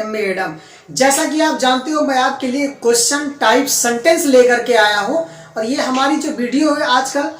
MADM। जैसा कि आप जानते हो मैं आपके लिए क्वेश्चन टाइप सेंटेंस लेकर के आया हूं और ये हमारी जो वीडियो है आजकल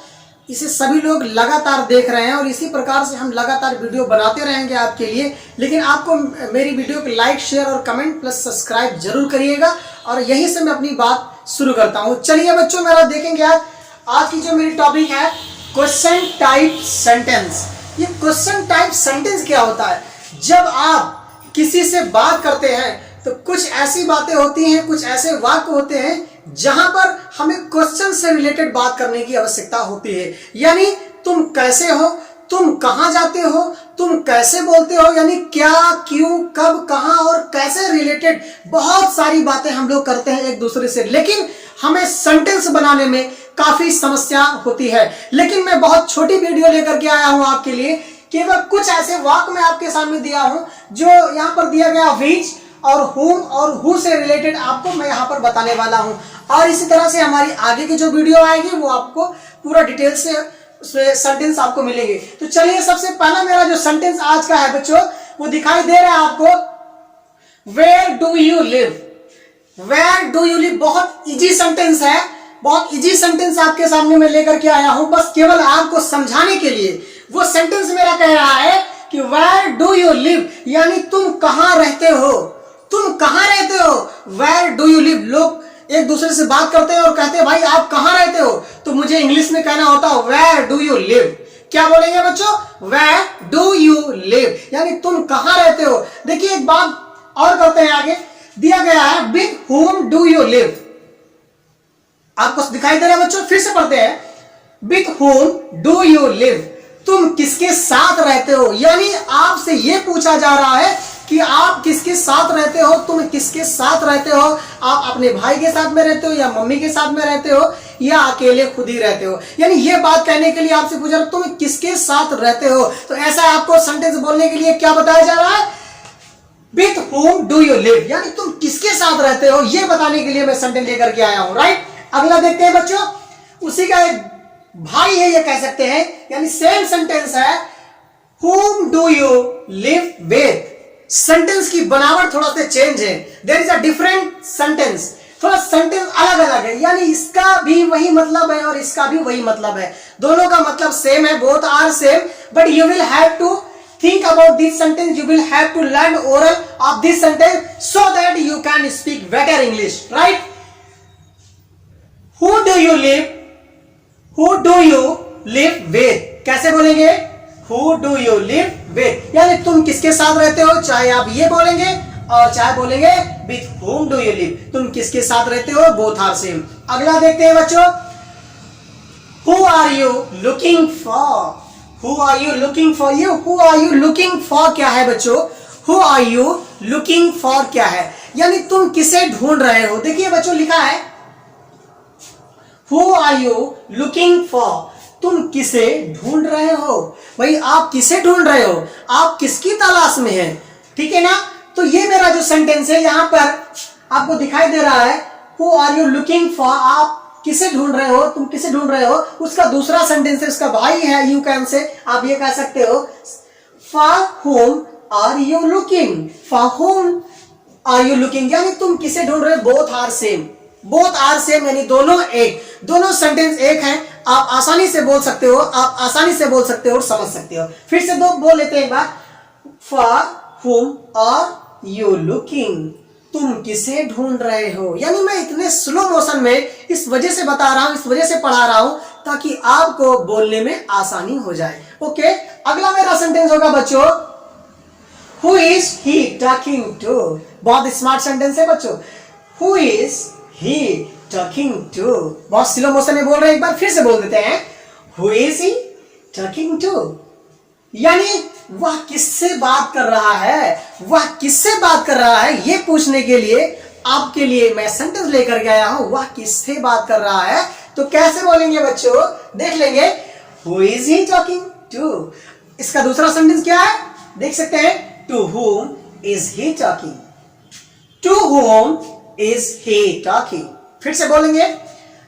इसे सभी लोग लगातार देख रहे हैं और इसी प्रकार से हम लगातार वीडियो बनाते रहेंगे आपके लिए। लेकिन आपको मेरी वीडियो को लाइक शेयर और कमेंट प्लस सब्सक्राइब जरूर करिएगा और यहीं से मैं अपनी बात शुरू करता हूं। चलिए बच्चों मेरा देखेंगे आज की जो मेरी टॉपिक है क्वेश्चन टाइप सेंटेंस। ये क्वेश्चन टाइप सेंटेंस क्या होता है? जब आप किसी से बात करते हैं तो कुछ ऐसी बातें होती हैं, कुछ ऐसे वाक्य होते हैं जहां पर हमें क्वेश्चन से रिलेटेड बात करने की आवश्यकता होती है। यानी तुम कैसे हो, तुम कहां जाते हो, तुम कैसे बोलते हो, यानी क्या, क्यों, कब, कहां और कैसे रिलेटेड बहुत सारी बातें हम लोग करते हैं एक दूसरे से। लेकिन हमें सेंटेंस बनाने में काफी समस्या होती है। लेकिन मैं बहुत छोटी वीडियो लेकर के आया हूं आपके लिए। केवल कुछ ऐसे वाक्य मैं आपके सामने दिया हूं जो यहाँ पर दिया गया व्हिच और whom और who से रिलेटेड आपको मैं यहाँ पर बताने वाला हूं। और इसी तरह से हमारी आगे की जो वीडियो आएगी वो आपको पूरा डिटेल से सेंटेंस आपको मिलेंगे। तो चलिए सबसे पहला मेरा जो सेंटेंस आज का है बच्चों वो दिखाई दे रहा है आपको। Where do you live? Where do you live बहुत इजी सेंटेंस है, बहुत इजी सेंटेंस आपके सामने मैं लेकर के आया हूं बस केवल आपको समझाने के लिए। वो सेंटेंस मेरा कह रहा है कि वेयर डू यू लिव यानी तुम कहां रहते हो, तुम कहां रहते हो। वेयर डू यू लिव, लोग एक दूसरे से बात करते हैं और कहते हैं भाई आप कहां रहते हो, तो मुझे इंग्लिश में कहना होता है वेयर डू यू लिव। क्या बोलेंगे बच्चों? वेयर डू यू लिव यानी तुम कहां रहते हो। देखिए एक बात और करते हैं आगे, दिया गया है with whom do you live. आपको दिखाई दे रहा है बच्चों? फिर से पढ़ते हैं, with whom do you live, तुम किसके साथ रहते हो। यानी आपसे यह पूछा जा रहा है कि आप किसके साथ रहते हो, तुम किसके साथ रहते हो। आप अपने भाई के साथ में रहते हो या मम्मी के साथ में रहते हो या अकेले खुद ही रहते हो। यानी ये बात कहने के लिए आपसे पूछा रहा तुम किसके साथ रहते हो। तो ऐसा आपको सेंटेंस बोलने के लिए क्या बताया जा रहा है? With whom do you live यानी तुम किसके साथ रहते हो ये बताने के लिए मैं सेंटेंस लेकर के आया हूं। राइट, अगला देखते हैं बच्चों, उसी का एक भाई है ये कह सकते हैं, यानी सेम सेंटेंस है whom do you live with. Sentence की बनावट थोड़ा सा चेंज है, there is a different sentence, थोड़ा सेंटेंस अलग अलग है। यानी इसका भी वही मतलब है और इसका भी वही मतलब है, दोनों का मतलब सेम है, both are same, but you will have to think about this sentence, you will have to learn oral of this sentence so that you can speak better English, right? Who do you live? Who do you live with? कैसे बोलेंगे? Who do you live with? यानी तुम किसके साथ रहते हो, चाहे आप ये बोलेंगे और चाहे बोलेंगे with whom do you live, तुम किसके साथ रहते हो, both are same। अगला देखते हैं बच्चों, Who are you looking for? Who are you looking for? ये who are you looking for क्या है बच्चों? Who are you looking for क्या है? यानी तुम किसे ढूंढ रहे हो। देखिए बच्चों लिखा है Who are you looking for? तुम किसे ढूंढ रहे हो। भाई आप किसे ढूंढ रहे हो, आप किसकी तलाश में हैं, ठीक है ना। तो ये मेरा जो सेंटेंस है यहां पर आपको दिखाई दे रहा है Who are you looking for, आप किसे ढूंढ रहे हो, तुम किसे ढूंढ रहे हो। उसका दूसरा सेंटेंस है, उसका भाई है, यू कैन से, आप ये कह सकते हो For whom are you looking? For whom are you looking यानी तुम किसे ढूंढ रहे हो। Both are same, both are same यानी दोनों एक, दोनों सेंटेंस एक हैं। आप आसानी से बोल सकते हो, आप आसानी से बोल सकते हो और समझ सकते हो। फिर से दो बोल लेते हैं एक बार, For whom are you looking, तुम किसे ढूंढ रहे हो। यानी मैं इतने स्लो मोशन में इस वजह से बता रहा हूं, इस वजह से पढ़ा रहा हूं ताकि आपको बोलने में आसानी हो जाए। ओके, अगला मेरा सेंटेंस होगा बच्चों, Who is he talking to? बहुत स्मार्ट सेंटेंस है बच्चों। Who is he talking to? बहुत स्लो मोशन में बोल रहे हैं, एक बार फिर से बोल देते हैं, Who is he talking to? यानी वह किससे बात कर रहा है, वह किससे बात कर रहा है ये पूछने के लिए आपके लिए मैं सेंटेंस लेकर के आया हूं। वह किससे बात कर रहा है तो कैसे बोलेंगे बच्चों, देख लेंगे, Who is he talking to? इसका दूसरा सेंटेंस क्या है, देख सकते हैं, To whom is he talking? To whom is he talking? फिर से बोलेंगे,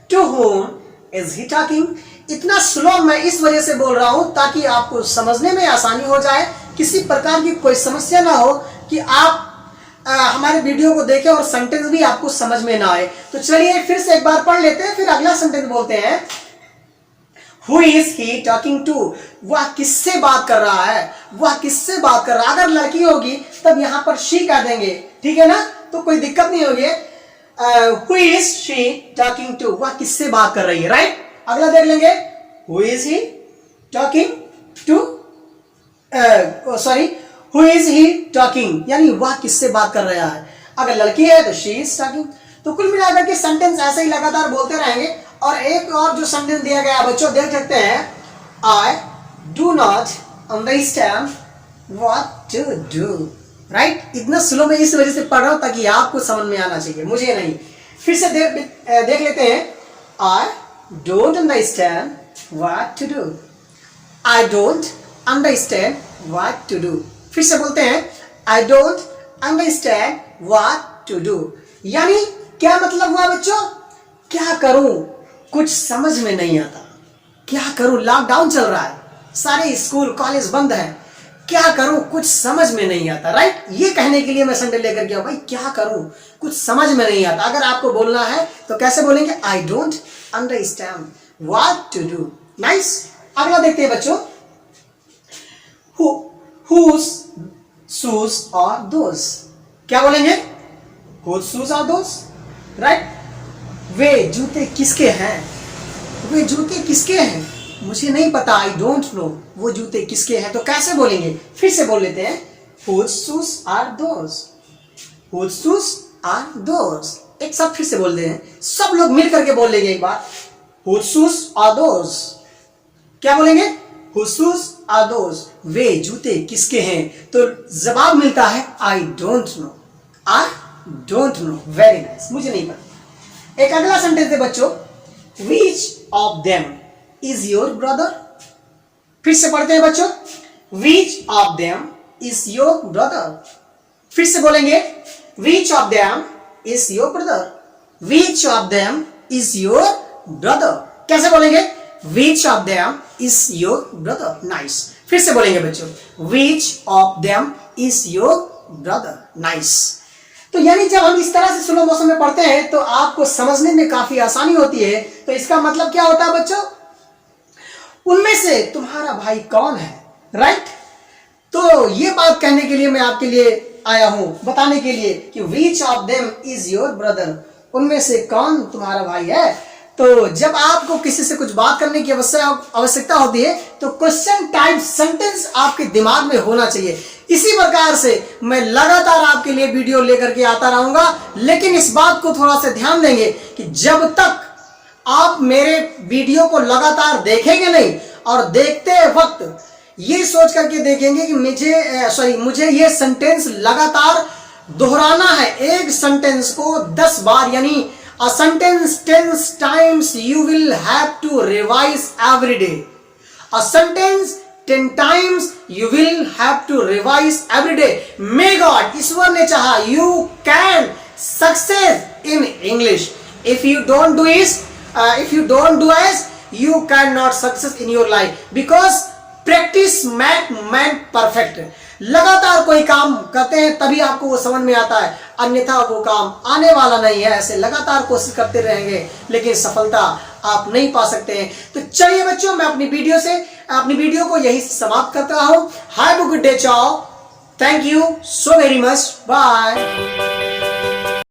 To whom is he talking? इतना स्लो मैं इस वजह से बोल रहा हूं ताकि आपको समझने में आसानी हो जाए, किसी प्रकार की कोई समस्या ना हो कि आप हमारे वीडियो को देखें और सेंटेंस भी आपको समझ में ना आए। तो चलिए फिर से एक बार पढ़ लेते हैं, फिर अगला सेंटेंस बोलते हैं। Who is he talking to? वह किससे बात कर रहा है, वह किससे बात कर रहा है। अगर लड़की होगी तब यहां पर she कह देंगे, ठीक है ना, तो कोई दिक्कत नहीं होगी। Who is she talking to? वह किससे बात कर रही है, राइट। अगला देख लेंगे, Who is he talking to? Sorry, Who is he talking? यानी वह किससे बात कर रहा है। अगर लड़की है तो she is talking। तो कुल मिलाकर के सेंटेंस ऐसे ही लगातार बोलते रहेंगे। और एक और जो सेंटेंस दिया गया बच्चों देख सकते हैं, I do not understand what to do, right. इतना स्लो में इस वजह से पढ़ रहा हूं ताकि आपको समझ में आना चाहिए, मुझे नहीं। फिर से देख लेते हैं, I don't understand what to do, I don't understand what to do। फिर से बोलते हैं, I don't understand what to do। यानी क्या मतलब हुआ बच्चों, क्या करूं, कुछ समझ में नहीं आता, क्या करूं, लॉकडाउन चल रहा है, सारे स्कूल कॉलेज बंद है, क्या करूं, कुछ समझ में नहीं आता, राइट। ये कहने के लिए मैं संडे लेकर के आऊं, भाई क्या करूं, कुछ समझ में नहीं आता। अगर आपको बोलना है तो कैसे बोलेंगे, I don't understand what to do. Nice. अगला देखते हैं बच्चों, whose shoes are those? क्या बोलेंगे, whose shoes are those, right. वे जूते किसके हैं, वे जूते किसके हैं, मुझे नहीं पता, आई डोंट नो, वो जूते किसके हैं। तो कैसे बोलेंगे, फिर से बोल लेते हैं, whose shoes are those? whose shoes are those? एक साथ फिर से बोलते हैं, सब लोग मिल करके बोल लेंगे एक बार, whose shoes are those? क्या बोलेंगे, whose shoes are those? वे जूते किसके हैं। तो जवाब मिलता है, I don't know, I don't know. Very nice, मुझे नहीं पता। एक अगला सेंटेंस है बच्चों, which of them is your brother? फिर से पढ़ते हैं बच्चों, which of them is your brother? फिर से बोलेंगे, which of them is your brother? which of them is your brother? कैसे बोलेंगे, which of them is your brother? nice। फिर से बोलेंगे बच्चों, which of them is your brother? nice। तो यानी जब हम इस तरह से स्लो मोशन में पढ़ते हैं तो आपको समझने में काफी आसानी होती है। तो इसका मतलब क्या होता है बच्चों, उनमें से तुम्हारा भाई कौन है, राइट। तो ये बात कहने के लिए मैं आपके लिए आया हूं, बताने के लिए कि which of them is your brother? उनमें से कौन तुम्हारा भाई है। तो जब आपको किसी से कुछ बात करने की आवश्यकता होती है तो क्वेश्चन टाइप सेंटेंस आपके दिमाग में होना चाहिए। इसी प्रकार से मैं लगातार आपके लिए वीडियो लेकर के आता रहूंगा, लेकिन इस बात को थोड़ा सा ध्यान देंगे कि जब तक आप मेरे वीडियो को लगातार देखेंगे नहीं और देखते वक्त ये सोच करके देखेंगे कि मुझे ये सेंटेंस लगातार दोहराना है। एक सेंटेंस को 10 बार, यानी a sentence 10 times you will have to revise every day. A sentence 10 times you will have to revise every day. May God, ईश्वर ने चाहा, you can success in English. If you don't do as, you cannot success in your life because practice make man perfect. लगातार कोई काम करते हैं तभी आपको वो समझ में आता है, अन्यथा वो काम आने वाला नहीं है। ऐसे लगातार कोशिश करते रहेंगे लेकिन सफलता आप नहीं पा सकते हैं। तो चलिए बच्चों, मैं अपनी वीडियो को यही समाप्त करता हूं। Have a good day, ciao, thank you so very much, bye.